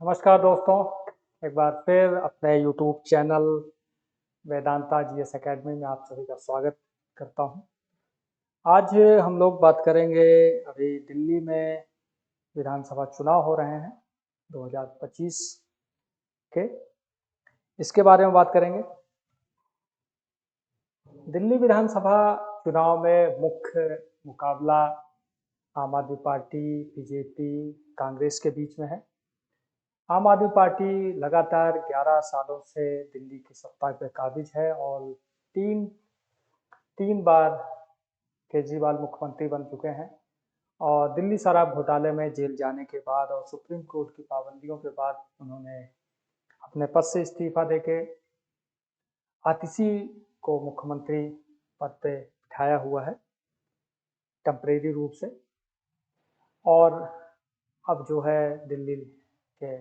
नमस्कार दोस्तों। एक बार फिर अपने YouTube channel Vedanta GS academy में आप सभी का स्वागत करता हूं। आज हम लोग बात करेंगे, अभी दिल्ली में विधानसभा चुनाव हो रहे हैं 2025 के, इसके बारे में बात करेंगे। दिल्ली विधानसभा चुनाव में मुख्य मुकाबला आम आदमी पार्टी, बीजेपी, कांग्रेस के बीच में है। आम आदमी पार्टी लगातार 11 सालों से दिल्ली की सत्ता पे काबिज है और तीन तीन बार केजरीवाल मुख्यमंत्री बन चुके हैं। और दिल्ली शराब घोटाले में जेल जाने के बाद और सुप्रीम कोर्ट की पाबंदियों के बाद उन्होंने अपने पद से इस्तीफा देके आतिशी को मुख्यमंत्री पद पे बिठाया हुआ है टेम्परेरी रूप से। और अब जो है दिल्ली के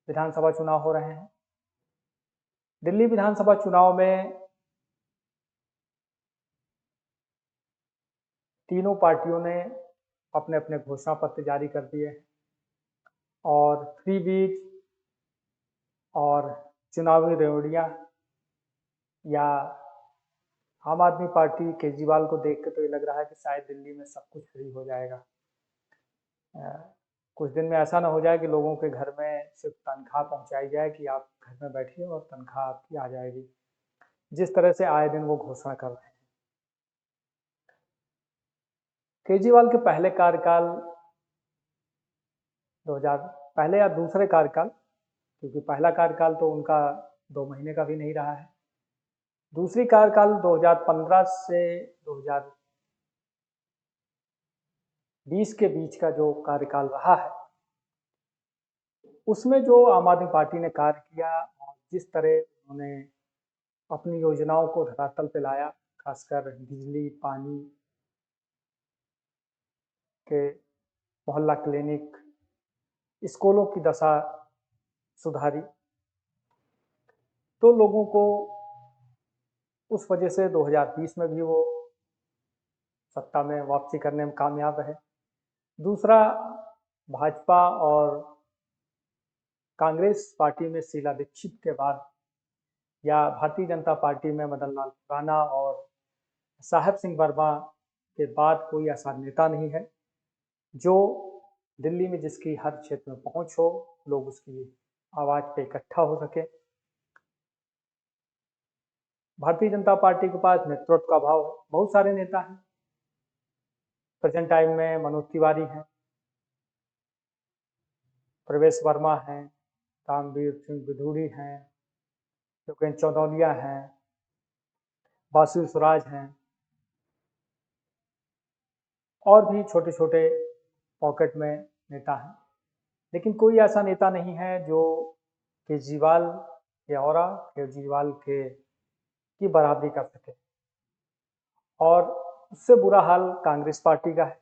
विधानसभा चुनाव हो रहे हैं। दिल्ली विधानसभा चुनाव में तीनों पार्टियों ने अपने अपने घोषणा पत्र जारी कर दिए हैं और फ्री बीज और चुनावी रेवड़ियां, या आम आदमी पार्टी केजरीवाल को देख के तो ये लग रहा है कि शायद दिल्ली में सब कुछ फ्री हो जाएगा। कुछ दिन में ऐसा ना हो जाए कि लोगों के घर में सिर्फ तनख्वाह पहुंचाई जाए कि आप घर में बैठिए और तनख्वाह आपकी आ जाएगी, जिस तरह से आए दिन वो घोषणा कर रहे हैं। केजरीवाल के पहले कार्यकाल 2000 पहले या दूसरे कार्यकाल, क्योंकि पहला कार्यकाल तो उनका 2 महीने का भी नहीं रहा है। दूसरी कार्यकाल 2015 से 2020 के बीच का जो कार्यकाल रहा है, उसमें जो आम आदमी पार्टी ने कार्य किया और जिस तरह उन्होंने अपनी योजनाओं को धरातल पे लाया, खासकर बिजली, पानी के मोहल्ला क्लिनिक, स्कूलों की दशा सुधारी, तो लोगों को उस वजह से 2020 में भी वो सत्ता में वापसी करने में कामयाब रहे। दूसरा, भाजपा और कांग्रेस पार्टी में शीला दीक्षित के बाद, या भारतीय जनता पार्टी में मदन लाल खुराना और साहेब सिंह वर्मा के बाद कोई ऐसा नेता नहीं है जो दिल्ली में जिसकी हर क्षेत्र में पहुंच हो, लोग उसकी आवाज पे इकट्ठा हो सके। भारतीय जनता पार्टी के पास नेतृत्व का अभाव है। बहुत सारे नेता हैं प्रेजेंट टाइम में। मनोज तिवारी हैं, प्रवेश वर्मा हैं, रामवीर सिंह बिधूड़ी हैं, योगेंद्र चौधौलिया हैं, बासु स्वराज हैं, और भी छोटे छोटे पॉकेट में नेता हैं। लेकिन कोई ऐसा नेता नहीं है जो केजरीवाल के ऑरा, केजरीवाल के की बराबरी कर सके। और उससे बुरा हाल कांग्रेस पार्टी का है।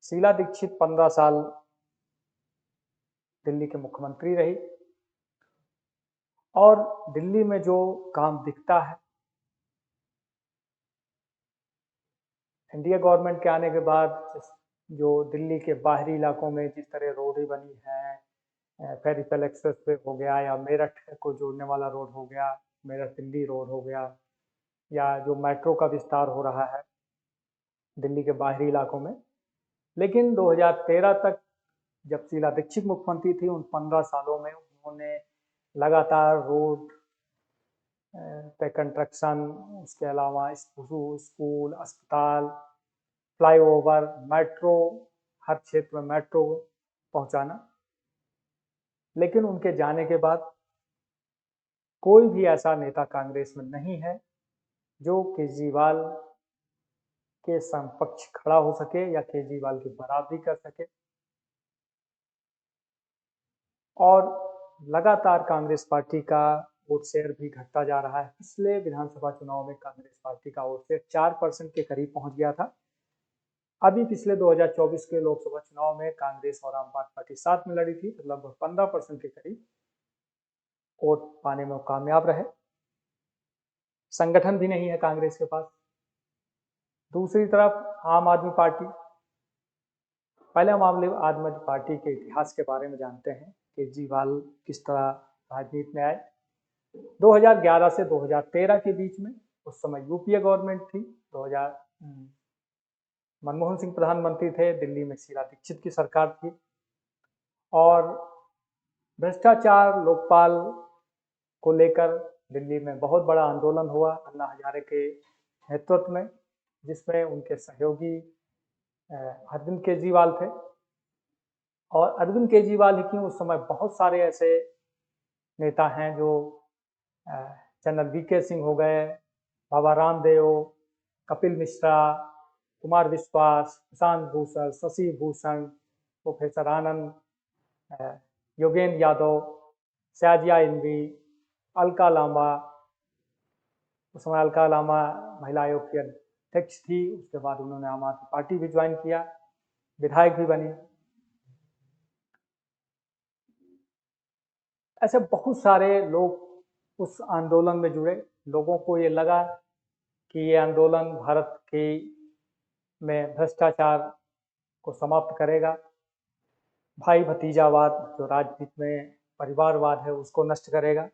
शीला दीक्षित 15 साल दिल्ली के मुख्यमंत्री रही और दिल्ली में जो काम दिखता है, इंडिया गवर्नमेंट के आने के बाद जो दिल्ली के बाहरी इलाकों में जिस तरह रोडें बनी है, पेरिफेरल एक्सप्रेस वे हो गया, या मेरठ को जोड़ने वाला रोड हो गया, मेरठ दिल्ली रोड हो गया, या जो मेट्रो का विस्तार हो रहा है दिल्ली के बाहरी इलाकों में। लेकिन 2013 तक जब शीला दीक्षित मुख्यमंत्री थी, उन 15 सालों में उन्होंने लगातार रोड पे कंस्ट्रक्शन, उसके अलावा स्कूल, अस्पताल, फ्लाईओवर, मेट्रो, हर क्षेत्र में मेट्रो पहुंचाना। लेकिन उनके जाने के बाद कोई भी ऐसा नेता कांग्रेस में नहीं है जो केजरीवाल के समकक्ष खड़ा हो सके या केजरीवाल की बराबरी कर सके। और लगातार कांग्रेस पार्टी का वोट शेयर भी घटता जा रहा है। पिछले विधानसभा चुनाव में कांग्रेस पार्टी का वोट शेयर 4% के करीब पहुंच गया था। अभी पिछले 2024 के लोकसभा चुनाव में कांग्रेस और आम आदमी पार्टी साथ में लड़ी थी, तो लगभग 15% के करीब वोट पाने में कामयाब रहे। संगठन भी नहीं है कांग्रेस के पास। दूसरी तरफ आम आदमी पार्टी पहले हम आम आदमी पार्टी के इतिहास के बारे में जानते हैं। केजरीवाल किस तरह राजनीति में आए। 2011 से 2013 के बीच में, उस समय यूपीए गवर्नमेंट थी। 2000 मनमोहन सिंह प्रधानमंत्री थे, दिल्ली में शीला दीक्षित की सरकार थी और भ्रष्टाचार लोकपाल को लेकर दिल्ली में बहुत बड़ा आंदोलन हुआ अन्ना हजारे के नेतृत्व में, जिसमें उनके सहयोगी अरविंद केजरीवाल थे। और अरविंद केजरीवाल ही क्यों, उस समय बहुत सारे ऐसे नेता हैं जो जनरल वीके सिंह हो गए, बाबा रामदेव, कपिल मिश्रा, कुमार विश्वास, प्रशांत भूषण, शशि भूषण, प्रोफेसर आनंद, योगेंद्र यादव, शाजिया इंद्री, अलका लांबा। उस समय अलका लांबा महिला आयोग की अध्यक्ष थी। उसके बाद उन्होंने आम आदमी पार्टी भी ज्वाइन किया, विधायक भी बनी। ऐसे बहुत सारे लोग उस आंदोलन में जुड़े। लोगों को ये लगा कि ये आंदोलन भारत के में भ्रष्टाचार को समाप्त करेगा, भाई भतीजावाद जो राजनीति में परिवारवाद है उसको नष्ट करेगा।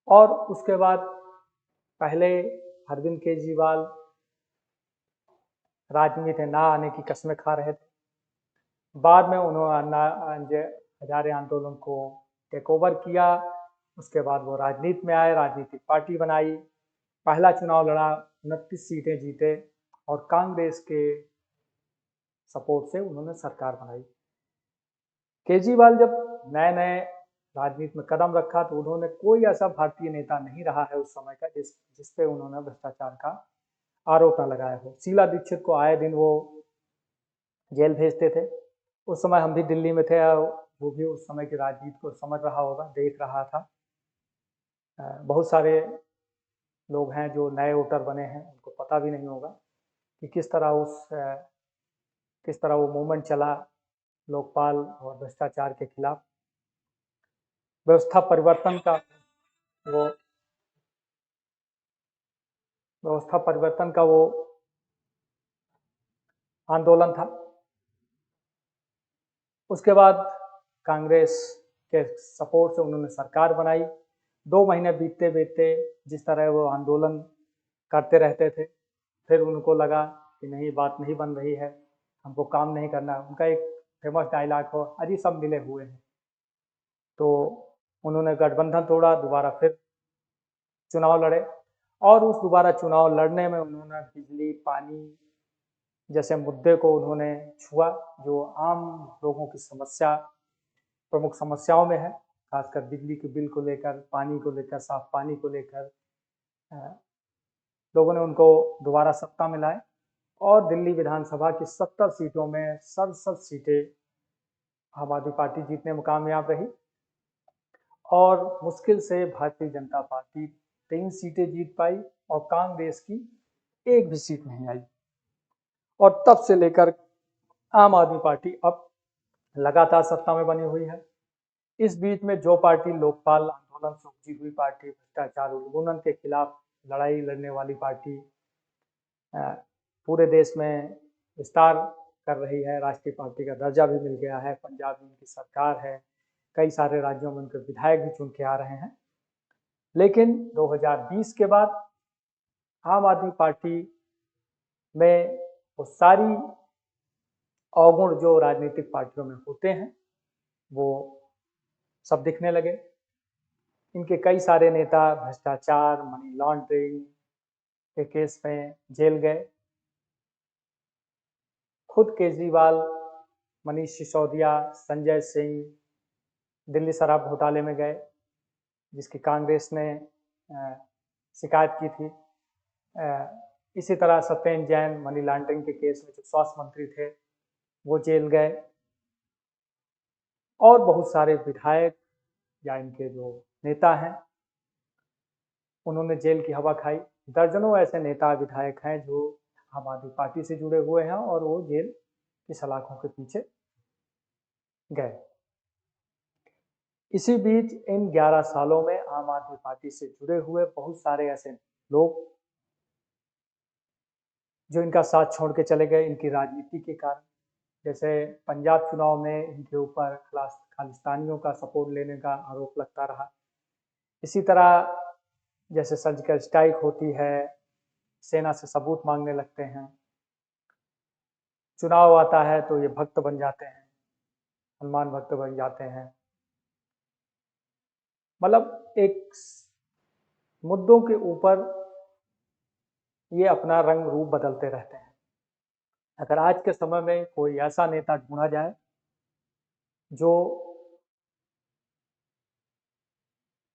और उसके बाद पहले अरविंद केजरीवाल राजनीति में ना आने की कस्में खा रहे थे। बाद में उन्होंने अन्ना हजारे आंदोलन को टेक ओवर किया। उसके बाद वो राजनीति में आए, राजनीतिक पार्टी बनाई, पहला चुनाव लड़ा, 29 सीटें जीते और कांग्रेस के सपोर्ट से उन्होंने सरकार बनाई। केजरीवाल जब नए नए राजनीति में कदम रखा तो उन्होंने कोई ऐसा भारतीय नेता नहीं रहा है उस समय का जिस पे उन्होंने भ्रष्टाचार का आरोप न लगाया हो। शीला दीक्षित को आए दिन वो जेल भेजते थे। उस समय हम भी दिल्ली में थे, वो भी उस समय की राजनीति को समझ रहा होगा, देख रहा था। बहुत सारे लोग हैं जो नए वोटर बने हैं, उनको पता भी नहीं होगा कि किस तरह वो मूवमेंट चला लोकपाल और भ्रष्टाचार के खिलाफ। व्यवस्था परिवर्तन का वो आंदोलन था। उसके बाद कांग्रेस के सपोर्ट से उन्होंने सरकार बनाई। 2 महीने बीतते बीतते जिस तरह वो आंदोलन करते रहते थे, फिर उनको लगा कि नहीं, बात नहीं बन रही है, हमको काम नहीं करना। उनका एक फेमस डायलॉग हो, अजी सब मिले हुए हैं। तो उन्होंने गठबंधन तोड़ा, दोबारा फिर चुनाव लड़े और उस दोबारा चुनाव लड़ने में उन्होंने बिजली पानी जैसे मुद्दे को उन्होंने छुआ, जो आम लोगों की प्रमुख समस्याओं में है, खासकर बिजली के बिल को लेकर, पानी को लेकर, साफ पानी को लेकर। लोगों ने उनको दोबारा सत्ता में लाए और दिल्ली विधानसभा की 70 सीटों में 67 सीटें आम आदमी पार्टी जीतने में कामयाब रही और मुश्किल से भारतीय जनता पार्टी 3 सीटें जीत पाई और कांग्रेस की एक भी सीट नहीं आई। और तब से लेकर आम आदमी पार्टी अब लगातार सत्ता में बनी हुई है। इस बीच में जो पार्टी लोकपाल आंदोलन से उपजी हुई पार्टी, भ्रष्टाचार उन्मूलन के खिलाफ लड़ाई लड़ने वाली पार्टी पूरे देश में विस्तार कर रही है, राष्ट्रीय पार्टी का दर्जा भी मिल गया है, पंजाब में उनकी सरकार है, कई सारे राज्यों में उनके विधायक भी चुन के आ रहे हैं। लेकिन 2020 के बाद आम आदमी पार्टी में वो सारी अवगुण जो राजनीतिक पार्टियों में होते हैं वो सब दिखने लगे। इनके कई सारे नेता भ्रष्टाचार, मनी लॉन्ड्रिंग के केस में जेल गए। खुद केजरीवाल, मनीष सिसोदिया, संजय सिंह दिल्ली शराब घोटाले में गए, जिसकी कांग्रेस ने शिकायत की थी। इसी तरह सत्येंद्र जैन मनी लॉन्ड्रिंग के केस में जो स्वास्थ्य मंत्री थे वो जेल गए और बहुत सारे विधायक या इनके जो नेता हैं उन्होंने जेल की हवा खाई। दर्जनों ऐसे नेता विधायक हैं जो आम आदमी पार्टी से जुड़े हुए हैं और वो जेल की सलाखों के पीछे गए। इसी बीच इन 11 सालों में आम आदमी पार्टी से जुड़े हुए बहुत सारे ऐसे लोग जो इनका साथ छोड़ के चले गए इनकी राजनीति के कारण। जैसे पंजाब चुनाव में इनके ऊपर खालिस्तानियों का सपोर्ट लेने का आरोप लगता रहा। इसी तरह जैसे सर्जिकल स्ट्राइक होती है, सेना से सबूत मांगने लगते हैं, चुनाव आता है तो ये भक्त बन जाते हैं, हनुमान भक्त बन जाते हैं। मतलब एक मुद्दों के ऊपर ये अपना रंग रूप बदलते रहते हैं। अगर आज के समय में कोई ऐसा नेता ढूंढा जाए जो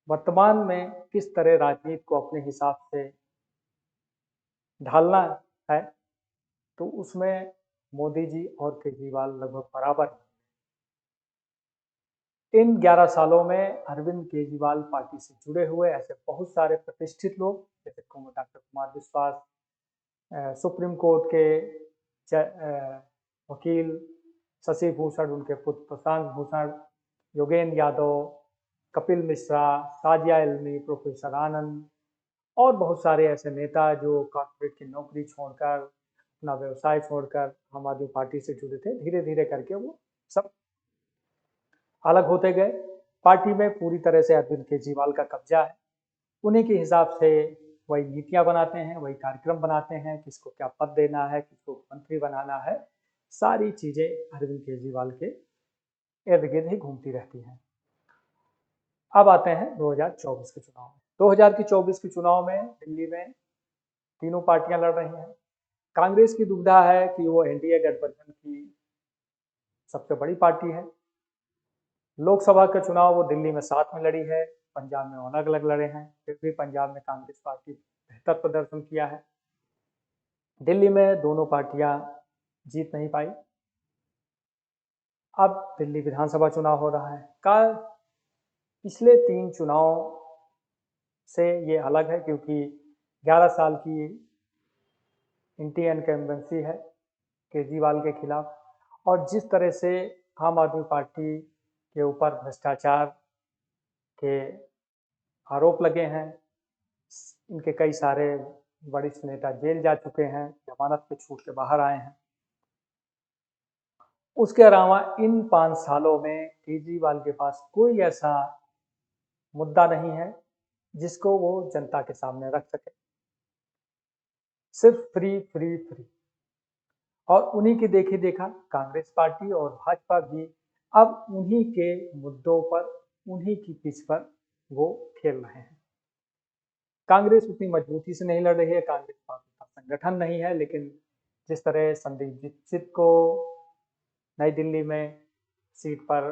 वर्तमान में किस तरह राजनीति को अपने हिसाब से ढालना है, तो उसमें मोदी जी और केजरीवाल लगभग बराबर। इन 11 सालों में अरविंद केजरीवाल पार्टी से जुड़े हुए ऐसे बहुत सारे प्रतिष्ठित लोग, जैसे डॉक्टर कुमार विश्वास, सुप्रीम कोर्ट के वकील शशि भूषण, उनके पुत्र प्रशांत भूषण, योगेंद्र यादव, कपिल मिश्रा, साजिया इल्मी, प्रोफेसर आनंद और बहुत सारे ऐसे नेता जो कॉर्पोरेट की नौकरी छोड़कर, अपना व्यवसाय छोड़कर आम आदमी पार्टी से जुड़े थे, धीरे धीरे करके वो सब अलग होते गए। पार्टी में पूरी तरह से अरविंद केजरीवाल का कब्जा है। उन्हीं के हिसाब से वही नीतियां बनाते हैं, वही कार्यक्रम बनाते हैं, किसको क्या पद देना है, किसको मंत्री बनाना है, सारी चीजें अरविंद केजरीवाल के इर्द गिर्द ही घूमती रहती हैं। अब आते हैं 2024 के चुनाव में। 2024 के चुनाव में दिल्ली में तीनों पार्टियां लड़ रही हैं। कांग्रेस की दुविधा है कि वो एनडीए गठबंधन की सबसे बड़ी पार्टी है। लोकसभा का चुनाव वो दिल्ली में साथ में लड़ी है, पंजाब में अलग अलग लड़े हैं, फिर भी पंजाब में कांग्रेस पार्टी बेहतर प्रदर्शन किया है। दिल्ली में दोनों पार्टियां जीत नहीं पाई। अब दिल्ली विधानसभा चुनाव हो रहा है। कल पिछले 3 चुनाव से ये अलग है क्योंकि 11 साल की एंटी इनकम्बेंसी है केजरीवाल के खिलाफ, और जिस तरह से आम आदमी पार्टी के ऊपर भ्रष्टाचार के आरोप लगे हैं, इनके कई सारे वरिष्ठ नेता जेल जा चुके हैं, जमानत पे छूट के बाहर आए हैं। उसके अलावा इन 5 सालों में केजरीवाल के पास कोई ऐसा मुद्दा नहीं है जिसको वो जनता के सामने रख सके। सिर्फ फ्री फ्री फ्री। और उन्हीं की देखी देखा कांग्रेस पार्टी और भाजपा भी अब उन्हीं के मुद्दों पर, उन्हीं की पिच पर वो खेल रहे हैं। कांग्रेस उतनी मजबूती से नहीं लड़ रही है, कांग्रेस पार्टी का संगठन नहीं है, लेकिन जिस तरह संदीप दीक्षित को नई दिल्ली में सीट पर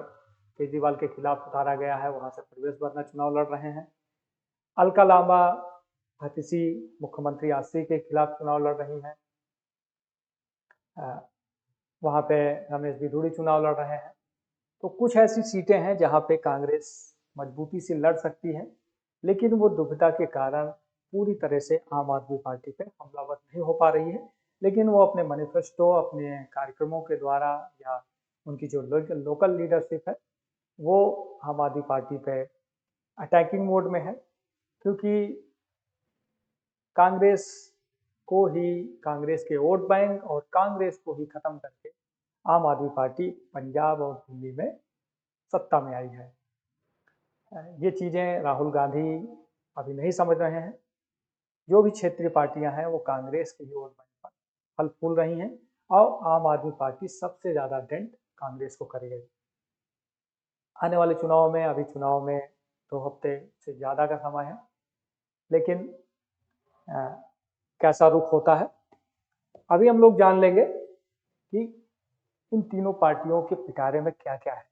केजरीवाल के खिलाफ उतारा गया है, वहां से प्रवेश वर्मा चुनाव लड़ रहे हैं। अलका लांबा हतीसी मुख्यमंत्री आश्री के खिलाफ चुनाव लड़ रही हैं। वहां पे रमेश बिधूड़ी चुनाव लड़ रहे हैं। तो कुछ ऐसी सीटें हैं जहां पे कांग्रेस मजबूती से लड़ सकती है, लेकिन वो दुविधा के कारण पूरी तरह से आम आदमी पार्टी पे हमलावर नहीं हो पा रही है। लेकिन वो अपने मैनिफेस्टो, अपने कार्यक्रमों के द्वारा, या उनकी जो लोकल लीडरशिप है, वो आम आदमी पार्टी पे अटैकिंग मोड में है, क्योंकि कांग्रेस को ही, कांग्रेस के वोट बैंक और कांग्रेस को ही खत्म करके आम आदमी पार्टी पंजाब और दिल्ली में सत्ता में आई है। ये चीज़ें राहुल गांधी अभी नहीं समझ रहे हैं। जो भी क्षेत्रीय पार्टियां हैं वो कांग्रेस के ही वोट बैंक पर फल फूल रही हैं, और आम आदमी पार्टी सबसे ज़्यादा डेंट कांग्रेस को करेगी। आने वाले चुनाव में, अभी चुनाव में 2 हफ्ते से ज़्यादा का समय है, लेकिन कैसा रुख होता है अभी हम लोग जान लेंगे कि इन तीनों पार्टियों के पिटारे में क्या क्या है।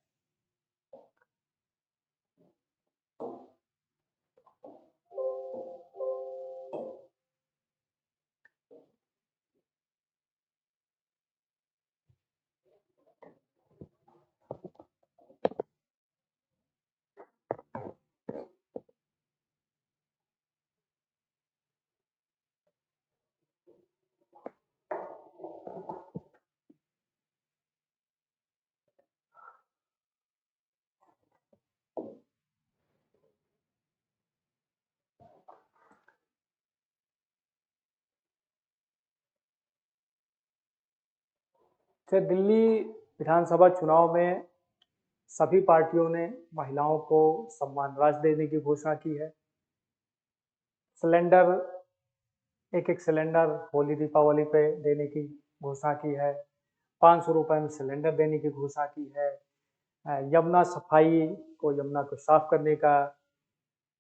फिर दिल्ली विधानसभा चुनाव में सभी पार्टियों ने महिलाओं को सम्मान राशि देने की घोषणा की है। सिलेंडर, एक एक सिलेंडर होली दीपावली पे देने की घोषणा की है। 500 रुपये में सिलेंडर देने की घोषणा की है। यमुना सफाई को, यमुना को साफ करने का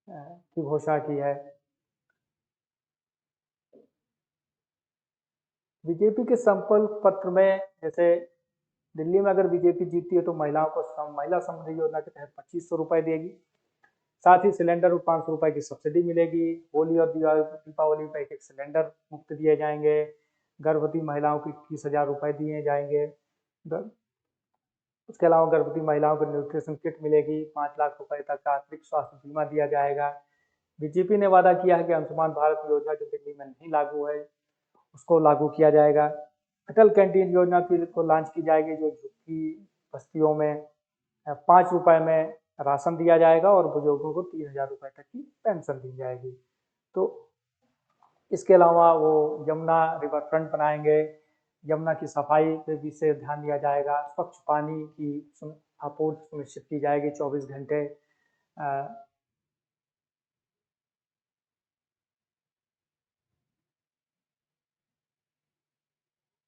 की घोषणा की है। बीजेपी के संकल्प पत्र में, जैसे दिल्ली में अगर बीजेपी जीतती है तो महिलाओं को महिला समृद्धि योजना के तहत 2500 रुपये देगी। साथ ही सिलेंडर और 500 रुपये की सब्सिडी मिलेगी। होली और दीपावली पर एक एक सिलेंडर मुफ्त दिए जाएंगे। गर्भवती महिलाओं को 21,000 रुपये दिए जाएंगे। उसके अलावा गर्भवती महिलाओं को न्यूट्रिशन किट मिलेगी। 5 लाख रुपए तक का अतिरिक्त स्वास्थ्य बीमा दिया जाएगा। बीजेपी ने वादा किया है कि आयुष्मान भारत योजना जो दिल्ली में नहीं लागू है उसको लागू किया जाएगा। अटल कैंटीन योजना को लॉन्च की जाएगी, जो झुग्गी बस्तियों में 5 रुपए में राशन दिया जाएगा और बुजुर्गों को 3,000 रुपए तक की पेंशन दी जाएगी। तो इसके अलावा वो यमुना रिवर फ्रंट बनाएंगे। यमुना की सफाई पे भी से ध्यान दिया जाएगा। स्वच्छ पानी की आपूर्ति सुनिश्चित की जाएगी 24 घंटे।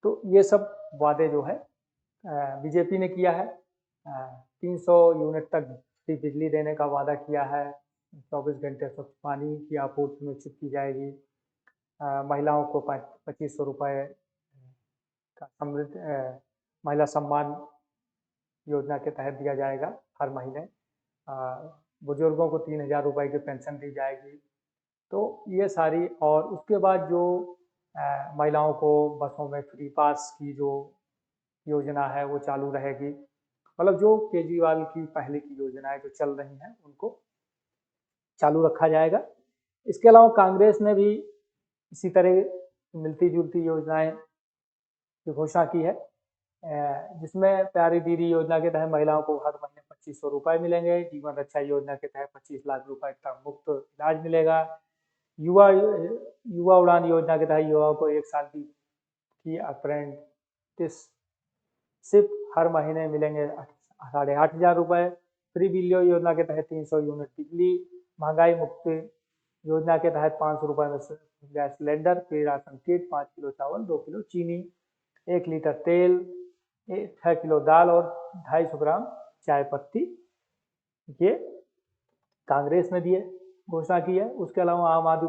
तो ये सब वादे जो है बीजेपी ने किया है। 300 यूनिट तक फ्री बिजली देने का वादा किया है। 24 घंटे स्वच्छ पानी की आपूर्ति सुनिश्चित की जाएगी। महिलाओं को 2500 रुपये का समृद्ध महिला सम्मान योजना के तहत दिया जाएगा हर महीने। बुजुर्गों को 3,000 रुपये की पेंशन दी जाएगी। तो ये सारी, और उसके बाद जो महिलाओं को बसों में फ्री पास की जो योजना है वो चालू रहेगी। मतलब जो केजरीवाल की पहले की योजनाएं जो चल रही हैं उनको चालू रखा जाएगा। इसके अलावा कांग्रेस ने भी इसी तरह मिलती जुलती योजनाएं की घोषणा की है, जिसमें प्यारी दीदी योजना के तहत महिलाओं को हर महीने 2500 रुपये मिलेंगे। जीवन रक्षा योजना के तहत 25 लाख रुपए तक मुफ्त इलाज मिलेगा। युवा युवा उड़ान योजना के तहत युवाओं को 1 साल की अप्रेंटिसशिप हर महीने मिलेंगे 8,500 रुपये। फ्री बिजली योजना के तहत 300 यूनिट बिजली। महंगाई मुक्त योजना के तहत 500 रुपये में gas cylinder, free ration kit, 5 kilo चावल, 2 किलो चीनी, 1 लीटर तेल, 6 किलो दाल और 250 ग्राम चाय पत्ती, ये कांग्रेस ने दिए घोषणा की है। उसके अलावा आम आदमी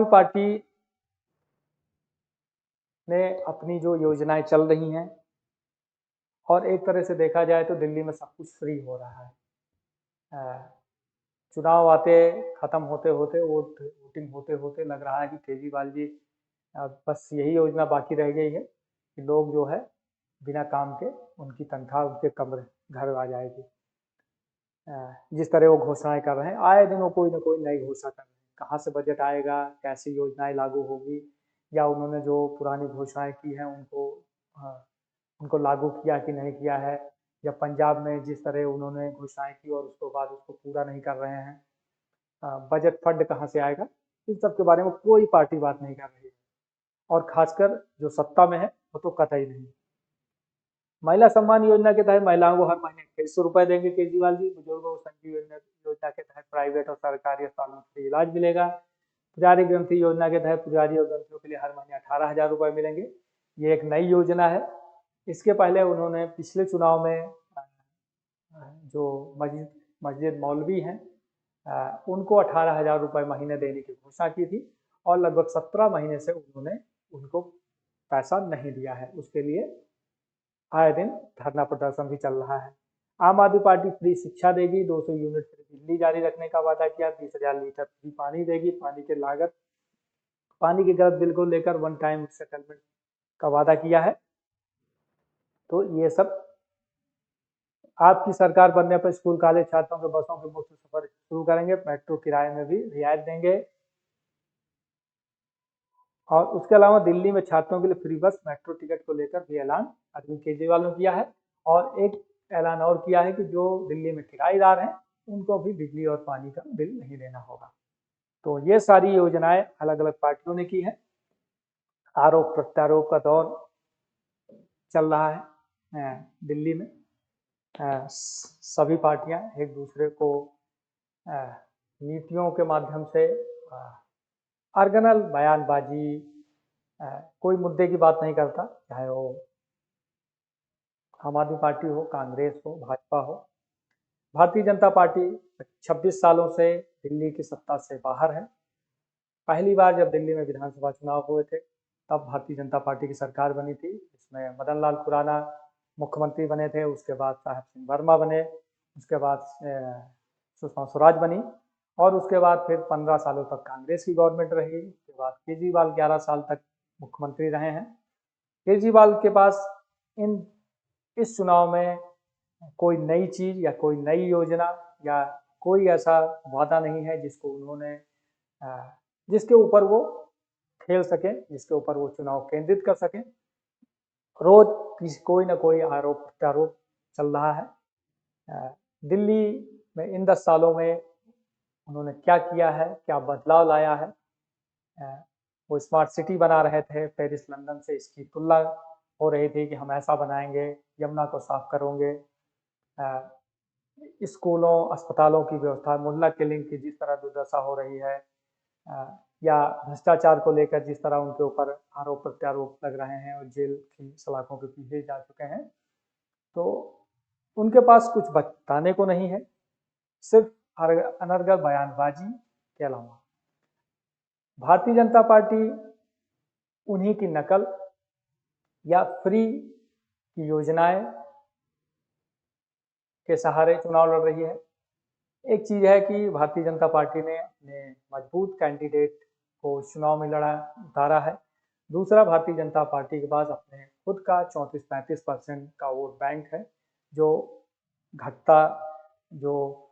पार्टी ने अपनी जो योजनाएं चल रही हैं, और एक तरह से देखा जाए तो दिल्ली में सब कुछ फ्री हो रहा है। चुनाव आते खत्म होते होते वोटिंग होते होते लग रहा है कि केजरीवाल जी बस यही योजना बाकी रह गई है कि लोग जो है बिना काम के उनकी तनख्वाह उनके कमरे घर आ जाएगी। जिस तरह वो घोषणाएं कर रहे हैं, आए दिन वो कोई ना कोई नई घोषणा कर रहे हैं। कहाँ से बजट आएगा, कैसी योजनाएं लागू होगी, या उन्होंने जो पुरानी घोषणाएं की हैं उनको लागू किया कि नहीं किया है, या पंजाब में जिस तरह उन्होंने घोषणाएं की और उसके बाद उसको पूरा नहीं कर रहे हैं। बजट फंड कहाँ से आएगा, इन सब के बारे में कोई पार्टी बात नहीं कर रही है, और खासकर जो सत्ता में है वो तो कतई नहीं। महिला सम्मान योजना के तहत महिलाओं को हर महीने 250 रुपये देंगे केजरीवाल जी। बुजुर्गों को संजीवनी योजना के तहत प्राइवेट और सरकारी अस्पतालों में फ्री इलाज मिलेगा। पुजारी ग्रंथी योजना के तहत पुजारी और ग्रंथियों के लिए हर महीने 18,000 रुपये मिलेंगे। ये एक नई योजना है। इसके पहले उन्होंने पिछले चुनाव में जो मस्जिद मौलवी हैं उनको 18,000 रुपये महीने देने की घोषणा की थी, और लगभग 17 महीने से उन्होंने उनको पैसा नहीं दिया है। उसके लिए आए दिन धरना प्रदर्शन भी चल रहा है। आम आदमी पार्टी फ्री शिक्षा देगी। 200 यूनिट फ्री बिजली जारी रखने का वादा किया। 20,000 लीटर फ्री पानी देगी। पानी की गलत बिल को लेकर 1 टाइम सेटलमेंट का वादा किया है। तो ये सब, आपकी सरकार बनने पर स्कूल कॉलेज छात्रों के बसों के मुफ्त सफर शुरू करेंगे। मेट्रो किराए में भी रियायत देंगे। और उसके अलावा दिल्ली में छात्रों के लिए फ्री बस मेट्रो टिकट को लेकर भी ऐलान अरविंद केजरीवाल ने किया है। और एक ऐलान और किया है कि जो दिल्ली में किराएदार हैं उनको भी बिजली और पानी का बिल नहीं देना होगा। तो ये सारी योजनाएं अलग अलग पार्टियों ने की है। आरोप प्रत्यारोप का दौर चल रहा है दिल्ली में। सभी पार्टियां एक दूसरे को नीतियों के माध्यम से अर्गनल बयानबाजी, कोई मुद्दे की बात नहीं करता, चाहे वो आम आदमी पार्टी हो, कांग्रेस हो, भाजपा हो। भारतीय जनता पार्टी 26 सालों से दिल्ली की सत्ता से बाहर है। पहली बार जब दिल्ली में विधानसभा चुनाव हुए थे तब भारतीय जनता पार्टी की सरकार बनी थी, इसमें मदन लाल खुराना मुख्यमंत्री बने थे, उसके बाद साहब सिंह वर्मा बने, उसके बाद सुषमा स्वराज बनी, और उसके बाद फिर 15 सालों तक कांग्रेस की गवर्नमेंट रही। उसके बाद केजरीवाल 11 साल तक मुख्यमंत्री रहे हैं। केजरीवाल के पास इस चुनाव में कोई नई चीज या कोई नई योजना या कोई ऐसा वादा नहीं है जिसको उन्होंने जिसके ऊपर वो खेल सके, जिसके ऊपर वो चुनाव केंद्रित कर सके। रोज कोई ना कोई आरोप प्रत्यारोप चल रहा है। दिल्ली में इन 10 सालों में उन्होंने क्या किया है, क्या बदलाव लाया है। वो स्मार्ट सिटी बना रहे थे, पेरिस लंदन से इसकी तुलना हो रही थी कि हम ऐसा बनाएंगे, यमुना को साफ करोगे, स्कूलों अस्पतालों की व्यवस्था, मुहल्ला किलिंग की जिस तरह दुर्दशा हो रही है, या भ्रष्टाचार को लेकर जिस तरह उनके ऊपर आरोप प्रत्यारोप लग रहे हैं और जेल की सलाखों के पीछे जा चुके हैं, तो उनके पास कुछ बताने को नहीं है, सिर्फ अनर्गल बयानबाजी के अलावा। भारतीय जनता पार्टी उन्हीं की नकल या फ्री की योजनाएं के सहारे चुनाव लड़ रही है। एक चीज है कि भारतीय जनता पार्टी ने अपने मजबूत कैंडिडेट को चुनाव में उतारा है। दूसरा, भारतीय जनता पार्टी के पास अपने खुद का 34-35% का वोट बैंक है, जो घटता, जो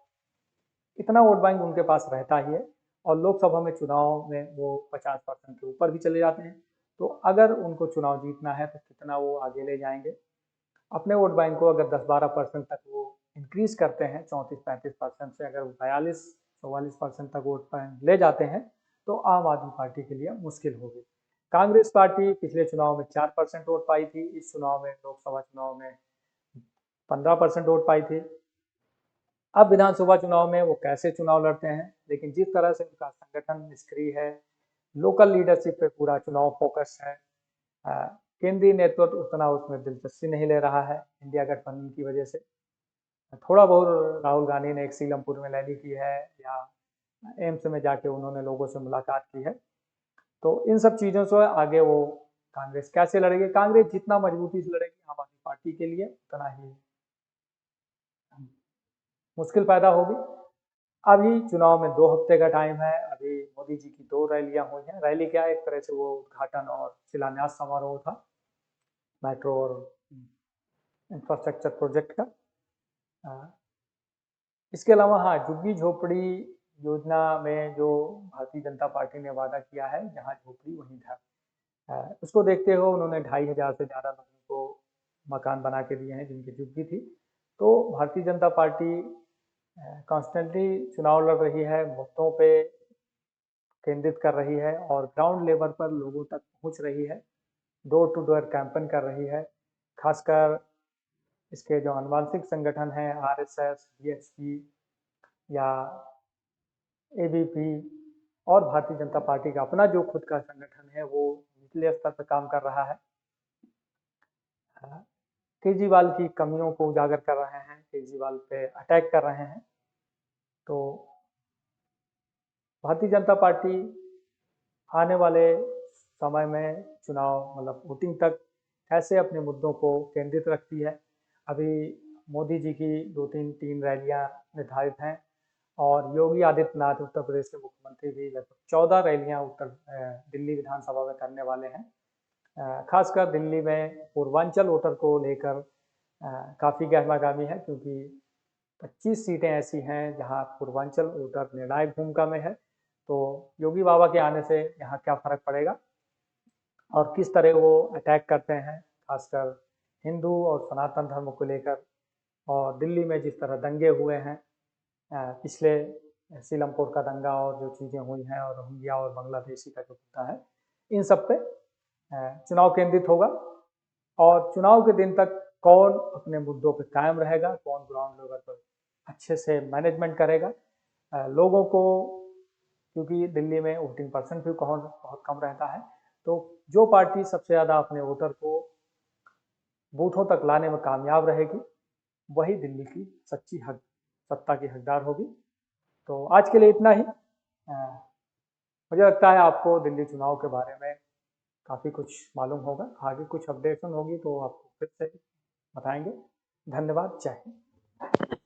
इतना वोट बैंक उनके पास रहता ही है, और लोकसभा में चुनाव में वो 50% के ऊपर भी चले जाते हैं। तो अगर उनको चुनाव जीतना है तो कितना वो आगे ले जाएंगे। अपने वोट बैंक को अगर 10-12% तक वो इंक्रीज करते हैं, 34-35% से अगर 42-44% तक वोट बैंक ले जाते हैं, तो आम आदमी पार्टी के लिए मुश्किल होगी। कांग्रेस पार्टी पिछले चुनाव में 4% वोट पाई थी, इस चुनाव में, लोकसभा चुनाव में 15% वोट पाई थी। अब विधानसभा चुनाव में वो कैसे चुनाव लड़ते हैं, लेकिन जिस तरह से उनका संगठन निष्क्रिय है, लोकल लीडरशिप पे पूरा चुनाव फोकस है, केंद्रीय नेतृत्व उतना उसमें दिलचस्पी नहीं ले रहा है इंडिया गठबंधन की वजह से। थोड़ा बहुत राहुल गांधी ने एक सीलमपुर में रैली की है, या एम्स में जाके उन्होंने लोगों से मुलाकात की है। तो इन सब चीज़ों से आगे वो कांग्रेस कैसे लड़ेगी। कांग्रेस जितना मजबूती से लड़ेगी आम आदमी पार्टी के लिए उतना ही मुश्किल पैदा होगी। अभी चुनाव में 2 हफ्ते का टाइम है। अभी मोदी जी की 2 रैलियां हुई हैं। रैली क्या, एक तरह से वो उद्घाटन और शिलान्यास समारोह था मेट्रो और इंफ्रास्ट्रक्चर प्रोजेक्ट का। इसके अलावा हाँ, झुग्गी झोपड़ी योजना में जो भारतीय जनता पार्टी ने वादा किया है, जहाँ झोपड़ी वहीं घर, उसको देखते हुए उन्होंने 2500 से ज़्यादा लोगों को मकान बना के दिए हैं जिनकी झुग्गी थी। तो भारतीय जनता पार्टी कॉन्स्टेंटली चुनाव लड़ रही है, मुद्दों पे केंद्रित कर रही है और ग्राउंड लेवल पर लोगों तक पहुंच रही है, डोर टू डोर कैंपेन कर रही है। खासकर इसके जो अनुवांशिक संगठन हैं, आरएसएस, बीएचपी या एबीपी, और भारतीय जनता पार्टी का अपना जो खुद का संगठन है, वो निचले स्तर पर काम कर रहा है। केजरीवाल की कमियों को उजागर कर रहे हैं, केजरीवाल पे अटैक कर रहे हैं। तो भारतीय जनता पार्टी आने वाले समय में चुनाव, मतलब वोटिंग तक, ऐसे अपने मुद्दों को केंद्रित रखती है। अभी मोदी जी की 2-3 रैलियां निर्धारित हैं, और योगी आदित्यनाथ उत्तर प्रदेश के मुख्यमंत्री भी लगभग 14 रैलियां दिल्ली विधानसभा में करने वाले हैं। खासकर दिल्ली में पूर्वांचल वोटर को लेकर काफ़ी गहमागामी है, क्योंकि 25 सीटें ऐसी हैं जहां पूर्वांचल वोटर निर्णायक भूमिका में है। तो योगी बाबा के आने से यहाँ क्या फर्क पड़ेगा और किस तरह वो अटैक करते हैं, खासकर हिंदू और सनातन धर्म को लेकर। और दिल्ली में जिस तरह दंगे हुए हैं, पिछले सीलमपुर का दंगा और जो चीज़ें हुई हैं, और रोहिंग्या और बांग्लादेशी का जो मुद्दा है, इन सब पे चुनाव केंद्रित होगा। और चुनाव के दिन तक कौन अपने मुद्दों पर कायम रहेगा, कौन ग्राउंड लेवल पर अच्छे से मैनेजमेंट करेगा। लोगों को, क्योंकि दिल्ली में वोटिंग परसेंट भी बहुत कम रहता है, तो जो पार्टी सबसे ज़्यादा अपने वोटर को बूथों तक लाने में कामयाब रहेगी, वही दिल्ली की सच्ची सत्ता की हकदार होगी। तो आज के लिए इतना ही। मुझे लगता है आपको दिल्ली चुनाव के बारे में काफ़ी कुछ मालूम होगा। आगे कुछ अपडेशन होगी तो आपको फिर से बताएंगे। धन्यवाद। जय हिंद।